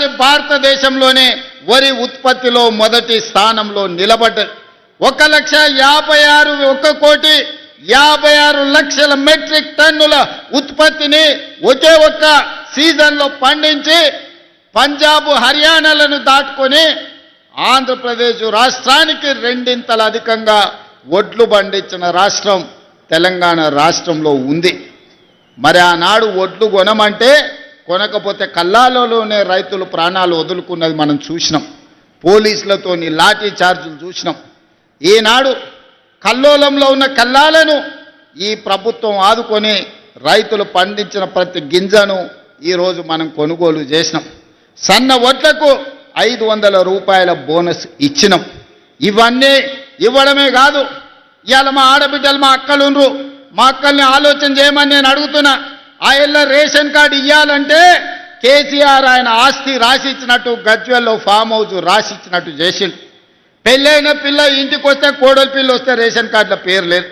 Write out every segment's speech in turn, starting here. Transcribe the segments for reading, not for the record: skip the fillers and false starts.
మొదటిసారి భారతదేశంలోనే వరి ఉత్పత్తిలో మొదటి స్థానంలో నిలబడ్డది. 1,56,1,56,00,000 మెట్రిక్ టన్నుల ఉత్పత్తిని ఒకే ఒక్క సీజన్లో పండించి పంజాబ్ హర్యానాలను దాటుకొని ఆంధ్రప్రదేశ్ రాష్ట్రానికి రెండింతల అధికంగా వడ్లు పండించిన రాష్ట్రం తెలంగాణ రాష్ట్రంలో ఉంది. మరి ఆనాడు వడ్లు కొనమంటే కొనకపోతే కల్లాలలోనే రైతులు ప్రాణాలు వదులుకున్నది మనం చూసినాం. పోలీసులతోని లాఠీ చార్జీలు చూసినాం. ఈనాడు కల్లోలంలో ఉన్న కల్లాలను ఈ ప్రభుత్వం ఆదుకొని రైతులు పండించిన ప్రతి గింజను ఈరోజు మనం కొనుగోలు చేసినాం. సన్న వడ్లకు 500 రూపాయల బోనస్ ఇచ్చినాం. ఇవన్నీ ఇవ్వడమే కాదు, ఇవాళ మా ఆడబిడ్డలు మా అక్కలుండ్రు, మా అక్కల్ని ఆలోచన చేయమని నేను అడుగుతున్నా. ఆయన రేషన్ కార్డు ఇవ్వాలంటే కేసీఆర్ ఆయన ఆస్తి రాసిచ్చినట్టు గజ్వెల్లో ఫామ్ హౌస్ రాసిచ్చినట్టు చేసిండు. పెళ్ళైన పిల్ల ఇంటికి వస్తే కోడలి పిల్ల వస్తే రేషన్ కార్డులో పేరు లేదు,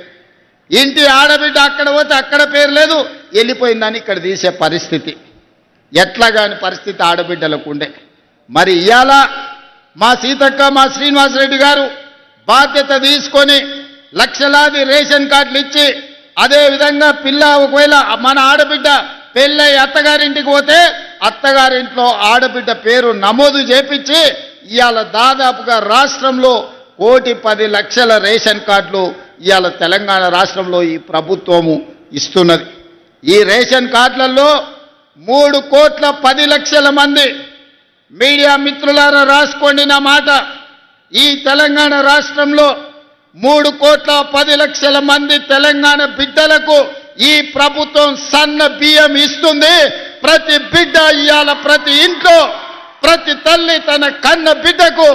ఇంటి ఆడబిడ్డ అక్కడ పోతే అక్కడ పేరు లేదు, వెళ్ళిపోయిందని ఇక్కడ తీసే పరిస్థితి. ఎట్లా కాని పరిస్థితి ఆడబిడ్డలకు ఉండే. మరి ఇవాళ మా సీతక్క మా శ్రీనివాసరెడ్డి గారు బాధ్యత తీసుకొని లక్షలాది రేషన్ కార్డులు ఇచ్చి, అదేవిధంగా పిల్ల ఒకవేళ మన ఆడబిడ్డ పెళ్ళై అత్తగారింటికి పోతే అత్తగారింట్లో ఆడబిడ్డ పేరు నమోదు చేపించి ఇవాళ దాదాపుగా రాష్ట్రంలో 1,10,00,000 రేషన్ కార్డులు ఇవాళ తెలంగాణ రాష్ట్రంలో ఈ ప్రభుత్వము ఇస్తున్నది. ఈ రేషన్ కార్డులలో 3,10,00,000 మంది, మీడియా మిత్రులారా రాసుకోండి నా మాట, ఈ తెలంగాణ రాష్ట్రంలో 3,10,00,000 మంది తెలంగాణ బిడ్డలకు ఈ ప్రభుత్వం సన్న బియ్యం ఇస్తుంది. ప్రతి బిడ్డ ఇవాళ ప్రతి ఇంట్లో ప్రతి తల్లి తన కన్న బిడ్డకు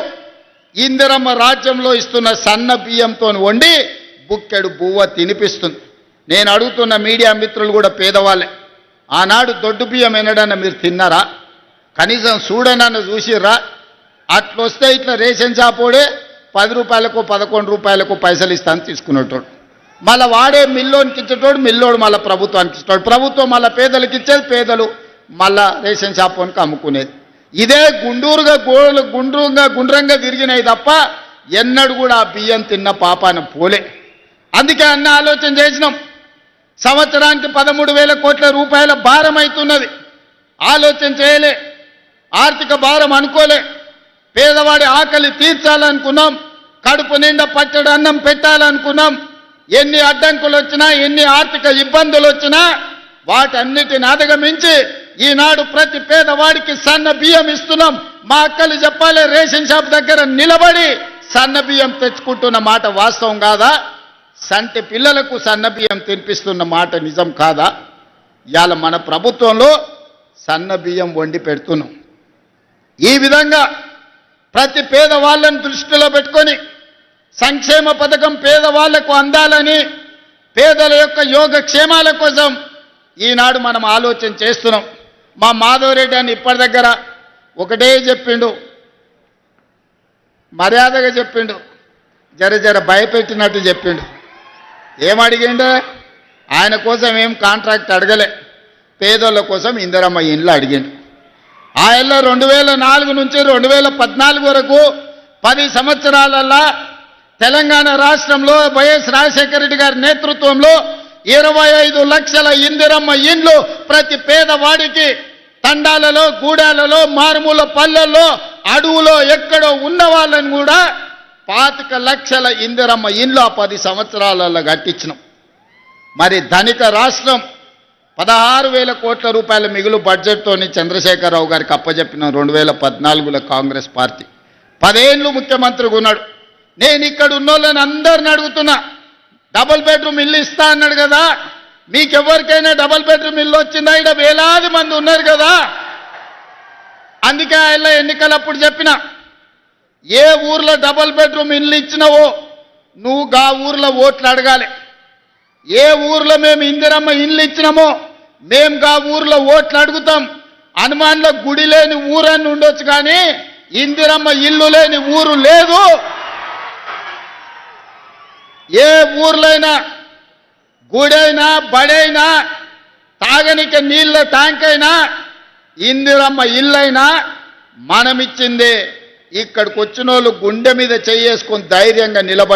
ఇందిరమ్మ రాజ్యంలో ఇస్తున్న సన్న బియ్యంతో వండి బుక్కెడు బువ్వ తినిపిస్తుంది. నేను అడుగుతున్న మీడియా మిత్రులు కూడా పేదవాళ్ళే. ఆనాడు దొడ్డు బియ్యం ఎన్నడన్నా మీరు తిన్నారా? కనీసం చూడనన్న చూసిర్రా? అట్లొస్తే ఇట్లా రేషన్ షాపోడే 10 రూపాయలకు 11 రూపాయలకు పైసలు ఇస్తాను తీసుకునేటోడు, మళ్ళీ వాడే మిల్లోనికి ఇచ్చేటోడు, మిల్లోడు మళ్ళీ ప్రభుత్వానికి ఇచ్చేటోడు, ప్రభుత్వం మళ్ళీ పేదలకు ఇచ్చేది, పేదలు మళ్ళా రేషన్ షాపోనికి అమ్ముకునేది. ఇదే గుండ్రంగా తిరిగినాయి తప్ప ఎన్నడూ కూడా ఆ బియ్యం తిన్న పాపాన పోలే. అందుకే అన్న ఆలోచన చేసినాం. సంవత్సరానికి 13,000 కోట్ల రూపాయల భారం అవుతున్నది. ఆలోచన చేయలే, ఆర్థిక భారం అనుకోలే. పేదవాడి ఆకలి తీర్చాలనుకున్నాం, కడుపు నిండా పట్టడి అన్నం పెట్టాలనుకున్నాం. ఎన్ని అడ్డంకులు వచ్చినా, ఎన్ని ఆర్థిక ఇబ్బందులు వచ్చినా వాటన్నిటిని అధిగమించి ఈనాడు ప్రతి పేదవాడికి సన్న బియ్యం ఇస్తున్నాం. మా అక్కలు చెప్పాలి, రేషన్ షాప్ దగ్గర నిలబడి సన్న బియ్యం తెచ్చుకుంటున్న మాట వాస్తవం కాదా? సంటి పిల్లలకు సన్న బియ్యం తినిపిస్తున్న మాట నిజం కాదా? ఇవాళ మన ప్రభుత్వంలో సన్న బియ్యం వండి పెడుతున్నాం. ఈ విధంగా ప్రతి పేదవాళ్ళని దృష్టిలో పెట్టుకొని సంక్షేమ పథకం పేదవాళ్లకు అందాలని, పేదల యొక్క యోగక్షేమాల కోసం ఈనాడు మనం ఆలోచన చేస్తున్నాం. మా మాధవరెడ్డి అని ఇప్పటి దగ్గర ఒకటే చెప్పిండు, మర్యాదగా చెప్పిండు, జర భయపెట్టినట్టు చెప్పిండు. ఏమడిగిండు? ఆయన కోసం ఏం కాంట్రాక్ట్ అడగలే, పేదోళ్ళ కోసం ఇందిరమ్మ ఇండ్లు అడిగిండు. ఆయన 2004 నుంచి 2014 వరకు 10 సంవత్సరాలల్లా తెలంగాణ రాష్ట్రంలో వైఎస్ రాజశేఖర రెడ్డి గారి నేతృత్వంలో 25 లక్షల ఇందిరమ్మ ఇండ్లు ప్రతి పేదవాడికి తండాలలో, గూడాలలో, మారుమూల పల్లెల్లో, అడవులో ఎక్కడో ఉన్న వాళ్ళని కూడా 25 లక్షల ఇందిరమ్మ ఇండ్లు ఆ 10 సంవత్సరాలలో కట్టించినాం. మరి ధనిక రాష్ట్రం 16,000 కోట్ల రూపాయల మిగులు బడ్జెట్తోని చంద్రశేఖరరావు గారికి అప్పచెప్పిన 2014లో కాంగ్రెస్ పార్టీ 10 ఏళ్ళు ముఖ్యమంత్రిగా ఉన్నాడు. నేను ఇక్కడ ఉన్నోళ్ళని అందరిని అడుగుతున్నా, డబుల్ బెడ్రూమ్ ఇల్లు ఇస్తా అన్నాడు కదా, మీకెవరికైనా డబుల్ బెడ్రూమ్ ఇల్లు వచ్చిందా? ఇక్కడ వేలాది మంది ఉన్నారు కదా. అందుకే ఆయన ఎన్నికలప్పుడు చెప్పిన, ఏ ఊర్లో డబుల్ బెడ్రూమ్ ఇల్లు ఇచ్చినావో నువ్వు గా ఊర్లో ఓట్లు అడగాలి. ఏ ఊర్లో మేము ఇందిరమ్మ ఇల్లు ఇచ్చినామో మేము గా ఊర్లో ఓట్లు అడుగుతాం. హనుమాన్లో గుడి లేని ఊరని ఉండొచ్చు, కానీ ఇందిరమ్మ ఇల్లు లేని ఊరు లేదు. ఏ ఊర్లైనా గుడైనా బడైనా తాగనిక నీళ్ళ ట్యాంక్ అయినా ఇందిరమ్మ ఇల్లైనా మనమిచ్చిందే. ఇక్కడికి వచ్చిన వాళ్ళు గుండె మీద చేసుకొని ధైర్యంగా నిలబడి